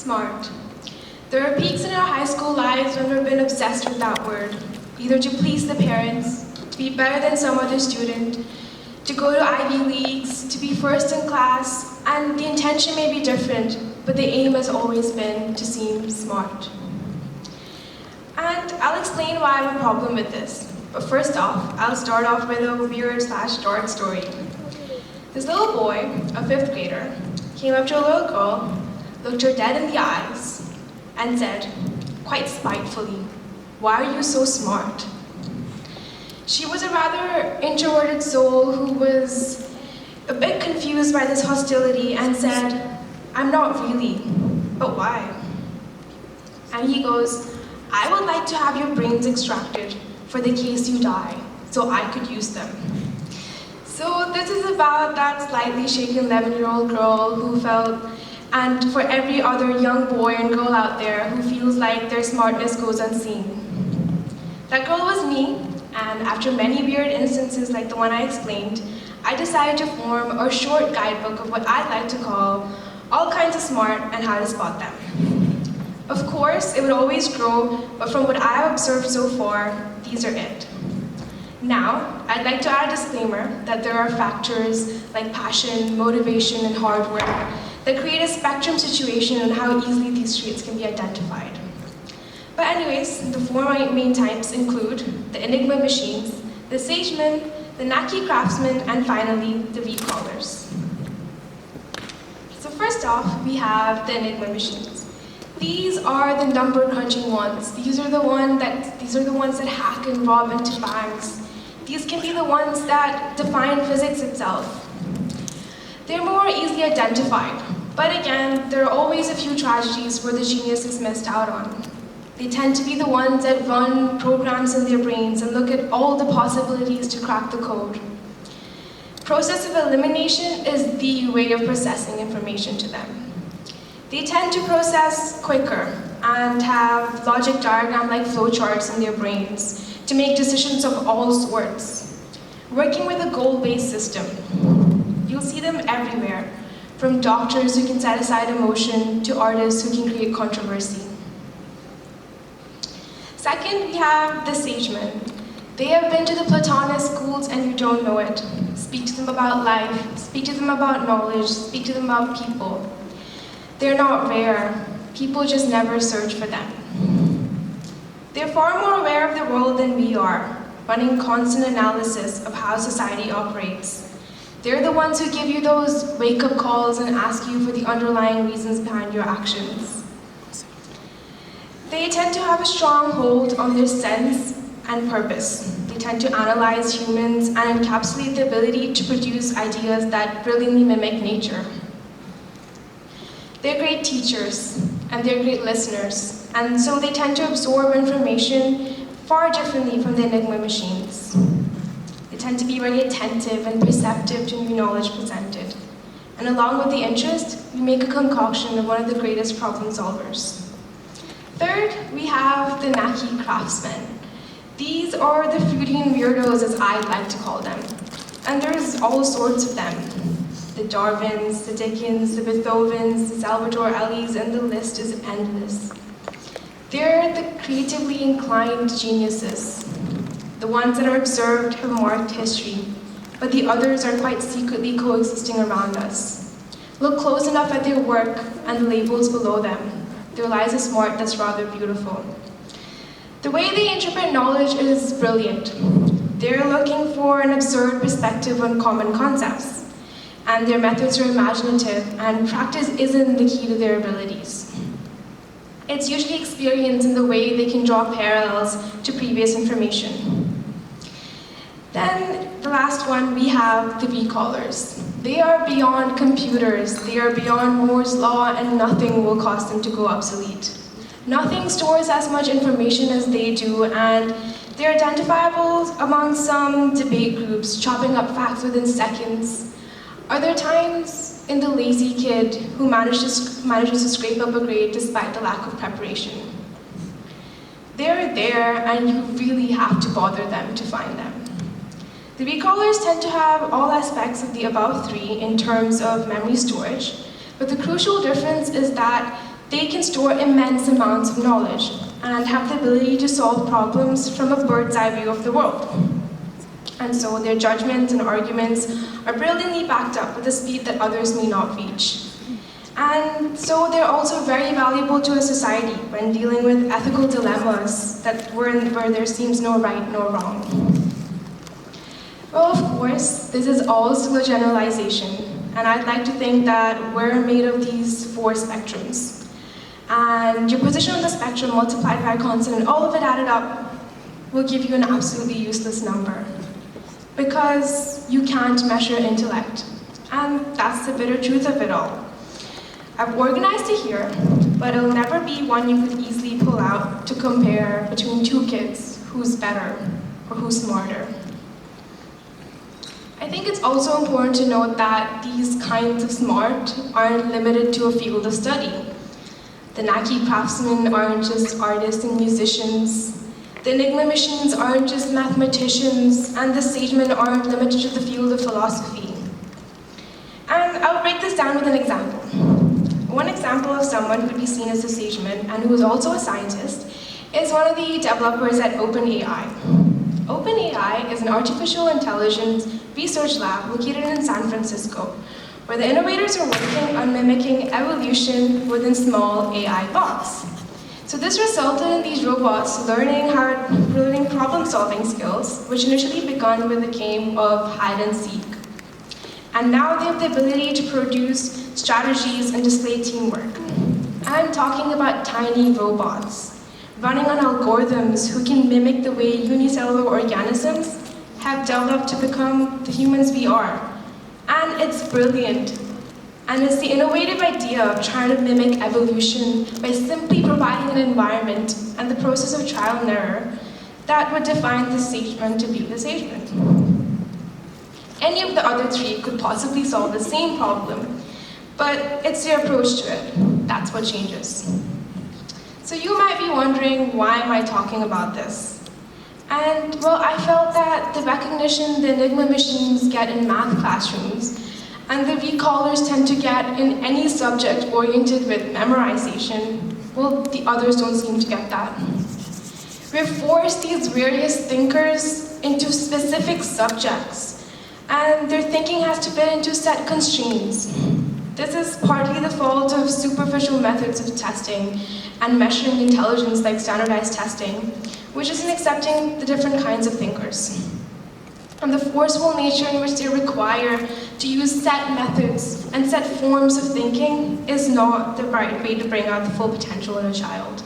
Smart. There are peaks in our high school lives when we've been obsessed with that word, either to please the parents, to be better than some other student, to go to Ivy Leagues, to be first in class, and the intention may be different, but the aim has always been to seem smart. And I'll explain why I have a problem with this. But first off, I'll start off with a weird/dark story. This little boy, a 5th grader, came up to a little girl, looked her dead in the eyes, and said, quite spitefully, "Why are you so smart?" She was a rather introverted soul who was a bit confused by this hostility and said, "I'm not really, but why?" And he goes, "I would like to have your brains extracted for the case you die, so I could use them." So this is about that slightly shaken 11-year-old girl who felt, and for every other young boy and girl out there who feels like their smartness goes unseen. That girl was me, and after many weird instances like the one I explained, I decided to form a short guidebook of what I'd like to call all kinds of smart and how to spot them. Of course, it would always grow, but from what I've observed so far, these are it. Now, I'd like to add a disclaimer that there are factors like passion, motivation, and hard work that create a spectrum situation on how easily these traits can be identified. But anyways, the 4 main types include the Enigma machines, the Sagemen, the Naki craftsmen, and finally, the V-callers. So first off, we have the Enigma machines. These are the number crunching ones. These are the ones that hack and rob into banks. These can be the ones that define physics itself. They're more easily identified, but again, there are always a few tragedies where the genius is missed out on. They tend to be the ones that run programs in their brains and look at all the possibilities to crack the code. Process of elimination is the way of processing information to them. They tend to process quicker and have logic diagram-like flowcharts in their brains to make decisions of all sorts. Working with a goal-based system, you'll see them everywhere, from doctors who can set aside emotion to artists who can create controversy. Second, we have the Sagemen. They have been to the Platonist schools and you don't know it. Speak to them about life, speak to them about knowledge, speak to them about people. They're not rare. People just never search for them. They're far more aware of the world than we are, running constant analysis of how society operates. They're the ones who give you those wake-up calls and ask you for the underlying reasons behind your actions. They tend to have a strong hold on their sense and purpose. They tend to analyze humans and encapsulate the ability to produce ideas that brilliantly mimic nature. They're great teachers, and they're great listeners, and so they tend to absorb information far differently from the Enigma machines. They tend to be very attentive and perceptive to new knowledge presented. And along with the interest, we make a concoction of one of the greatest problem solvers. Third, we have the Naki craftsmen. These are the fruity and weirdos, as I like to call them. And there's all sorts of them. The Darwins, the Dickens, the Beethovens, the Salvador Ali's, and the list is endless. They're the creatively inclined geniuses. The ones that are observed have marked history, but the others are quite secretly coexisting around us. Look close enough at their work and the labels below them. There lies a smart that's rather beautiful. The way they interpret knowledge is brilliant. They're looking for an absurd perspective on common concepts. And their methods are imaginative, and practice isn't the key to their abilities. It's usually experience in the way they can draw parallels to previous information. Then, the last one, we have the V-callers. They are beyond computers, they are beyond Moore's law, and nothing will cause them to go obsolete. Nothing stores as much information as they do, and they're identifiable among some debate groups, chopping up facts within seconds. Are there times in the lazy kid who manages to scrape up a grade despite the lack of preparation? They're there, and you really have to bother them to find them. The recallers tend to have all aspects of the above three in terms of memory storage, but the crucial difference is that they can store immense amounts of knowledge and have the ability to solve problems from a bird's eye view of the world. And so their judgments and arguments are brilliantly backed up with a speed that others may not reach. And so they're also very valuable to a society when dealing with ethical dilemmas where there seems no right nor wrong. Well, of course, this is all still a generalization, and I'd like to think that we're made of these 4 spectrums. And your position on the spectrum multiplied by a constant and all of it added up will give you an absolutely useless number. Because you can't measure intellect. And that's the bitter truth of it all. I've organized it here, but it'll never be one you could easily pull out to compare between 2 kids who's better or who's smarter. I think it's also important to note that these kinds of smart aren't limited to a field of study. The Naki craftsmen aren't just artists and musicians. The Enigma machines aren't just mathematicians, and the sagemen aren't limited to the field of philosophy. And I'll break this down with an example. One example of someone who would be seen as a sageman and who is also a scientist is one of the developers at OpenAI. OpenAI is an artificial intelligence research lab located in San Francisco, where the innovators are working on mimicking evolution within small AI bots. So this resulted in these robots learning problem-solving skills, which initially began with the game of hide and seek. And now they have the ability to produce strategies and display teamwork. I'm talking about tiny robots, running on algorithms who can mimic the way unicellular organisms have developed to become the humans we are. And it's brilliant. And it's the innovative idea of trying to mimic evolution by simply providing an environment and the process of trial and error that would define the sageman to be the sageman. Any of the other 3 could possibly solve the same problem, but it's their approach to it. That's what changes. So you might be wondering, why am I talking about this? And well, I felt that the recognition the Enigma machines get in math classrooms and the recallers tend to get in any subject oriented with memorization, well, the others don't seem to get that. We've forced these various thinkers into specific subjects, and their thinking has to fit into set constraints. This is partly the fault of superficial methods of testing and measuring intelligence like standardized testing, which isn't accepting the different kinds of thinkers. And the forceful nature in which they require to use set methods and set forms of thinking is not the right way to bring out the full potential in a child.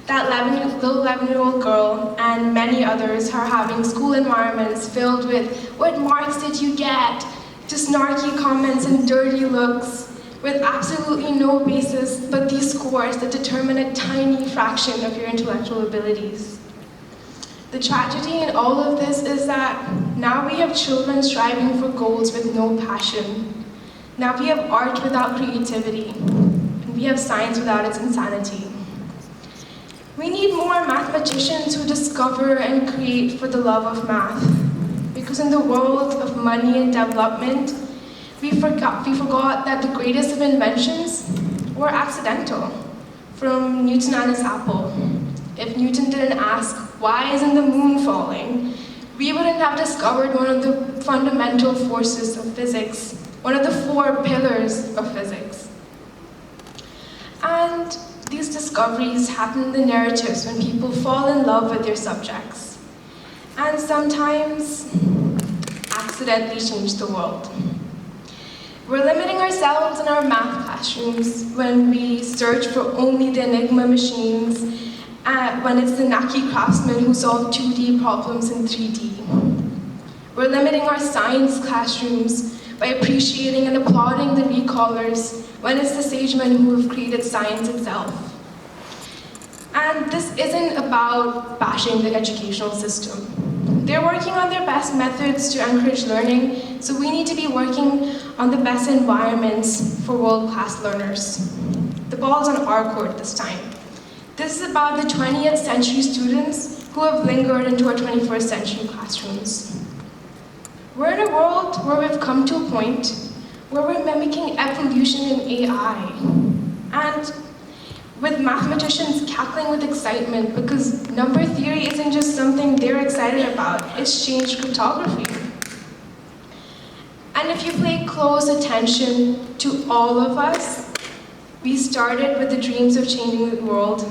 That little 11-year-old girl and many others are having school environments filled with "what marks did you get?" to snarky comments and dirty looks with absolutely no basis but these scores that determine a tiny fraction of your intellectual abilities. The tragedy in all of this is that now we have children striving for goals with no passion. Now we have art without creativity, and we have science without its insanity. We need more mathematicians who discover and create for the love of math, because in the world of money and development, we forgot that the greatest of inventions were accidental, from Newton and his apple. If Newton didn't ask, "Why isn't the moon falling?" we wouldn't have discovered one of the fundamental forces of physics, one of the 4 pillars of physics. And these discoveries happen in the narratives when people fall in love with their subjects, and sometimes accidentally change the world. We're limiting ourselves in our math classrooms when we search for only the Enigma machines, when it's the Naki craftsmen who solve 2D problems in 3D. We're limiting our science classrooms by appreciating and applauding the recallers when it's the sagemen who have created science itself. And this isn't about bashing the educational system. They're working on their best methods to encourage learning, so we need to be working on the best environments for world-class learners. The ball's on our court this time. This is about the 20th century students who have lingered into our 21st century classrooms. We're in a world where we've come to a point where we're mimicking evolution in AI. And with mathematicians cackling with excitement because number theory isn't just something they're excited about, it's changed cryptography. And if you pay close attention to all of us, we started with the dreams of changing the world,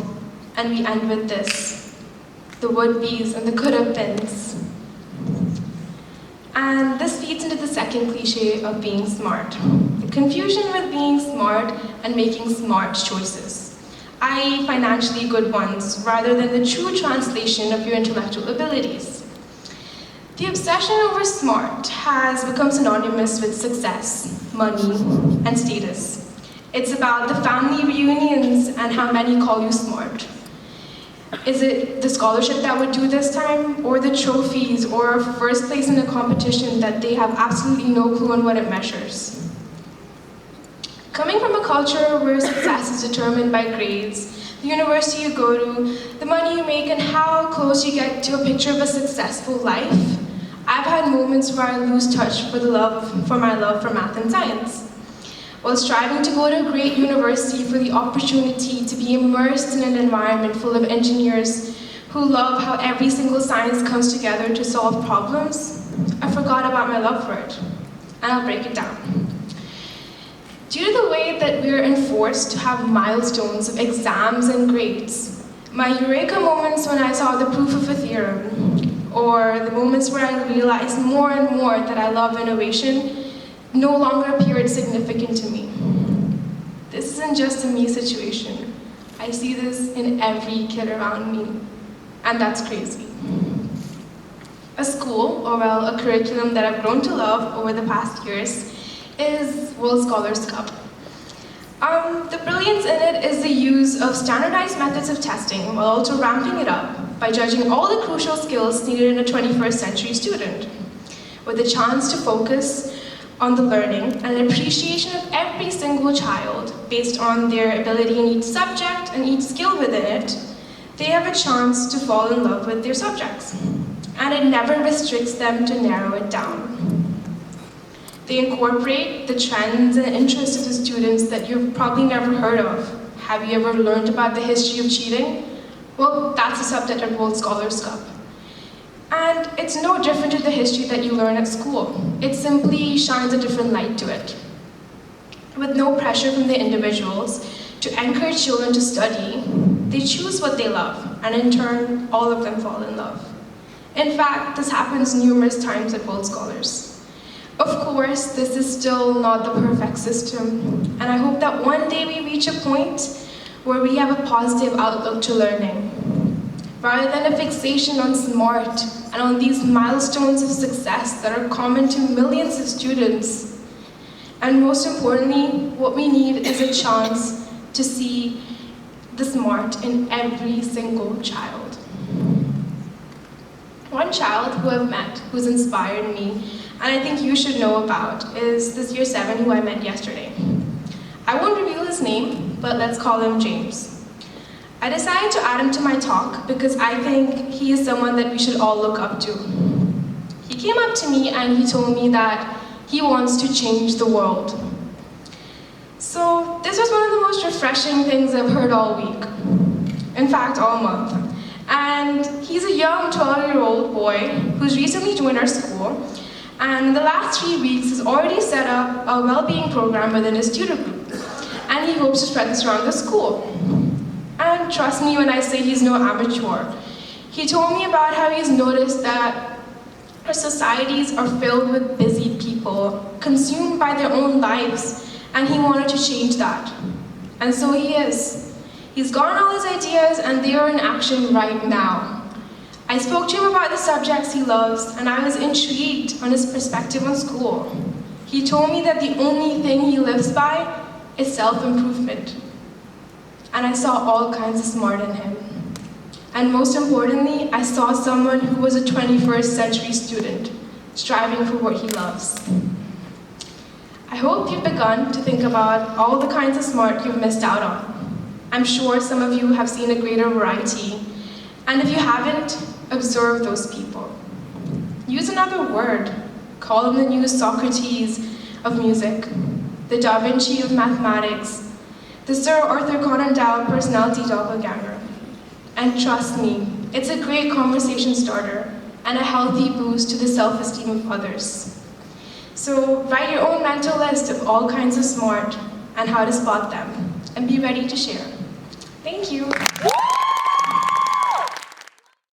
and we end with this, the would-bes and the could-have-beens. And this feeds into the second cliche of being smart. The confusion with being smart and making smart choices, i.e. financially good ones, rather than the true translation of your intellectual abilities. The obsession over smart has become synonymous with success, money, and status. It's about the family reunions and how many call you smart. Is it the scholarship that would do this time, or the trophies, or first place in a competition that they have absolutely no clue on what it measures? Coming from a culture where success is determined by grades, the university you go to, the money you make, and how close you get to a picture of a successful life, I've had moments where I lose touch for my love for math and science. While striving to go to a great university for the opportunity to be immersed in an environment full of engineers who love how every single science comes together to solve problems, I forgot about my love for it. And I'll break it down. Due to the way that we're enforced to have milestones of exams and grades, my eureka moments when I saw the proof of a theorem, or the moments where I realized more and more that I love innovation, no longer appeared significant to me. This isn't just a me situation. I see this in every kid around me, and that's crazy. A school, or well, a curriculum that I've grown to love over the past years is World Scholars Cup. The brilliance in it is the use of standardized methods of testing while also ramping it up by judging all the crucial skills needed in a 21st century student, with a chance to focus on the learning and an appreciation of every single child based on their ability in each subject and each skill within it. They have a chance to fall in love with their subjects, and it never restricts them to narrow it down. They incorporate the trends and interests of the students that you've probably never heard of. Have you ever learned about the history of cheating? Well, that's a subject at World Scholars Cup. And it's no different to the history that you learn at school. It simply shines a different light to it. With no pressure from the individuals to encourage children to study, they choose what they love, and in turn, all of them fall in love. In fact, this happens numerous times at World Scholars. Of course, this is still not the perfect system, and I hope that one day we reach a point where we have a positive outlook to learning, rather than a fixation on smart and on these milestones of success that are common to millions of students. And most importantly, what we need is a chance to see the smart in every single child. One child who I've met who's inspired me, and I think you should know about, is this year 7 who I met yesterday. I won't reveal his name, but let's call him James. I decided to add him to my talk because I think he is someone that we should all look up to. He came up to me and he told me that he wants to change the world. So this was one of the most refreshing things I've heard all week. In fact, all month. And he's a young 12-year-old boy who's recently joined our school, and in the last 3 weeks has already set up a well-being program within his tutor group, and he hopes to spread this around the school. And trust me when I say he's no amateur. He told me about how he's noticed that our societies are filled with busy people, consumed by their own lives, and he wanted to change that. And so he is. He's gotten all his ideas and they are in action right now. I spoke to him about the subjects he loves, and I was intrigued on his perspective on school. He told me that the only thing he lives by is self-improvement. And I saw all kinds of smart in him. And most importantly, I saw someone who was a 21st century student, striving for what he loves. I hope you've begun to think about all the kinds of smart you've missed out on. I'm sure some of you have seen a greater variety, and if you haven't, observe those people. Use another word. Call them the new Socrates of music, the Da Vinci of mathematics, the Sir Arthur Conan Doyle personality doppelganger. And trust me, it's a great conversation starter and a healthy boost to the self-esteem of others. So write your own mental list of all kinds of smart and how to spot them, and be ready to share. Thank you.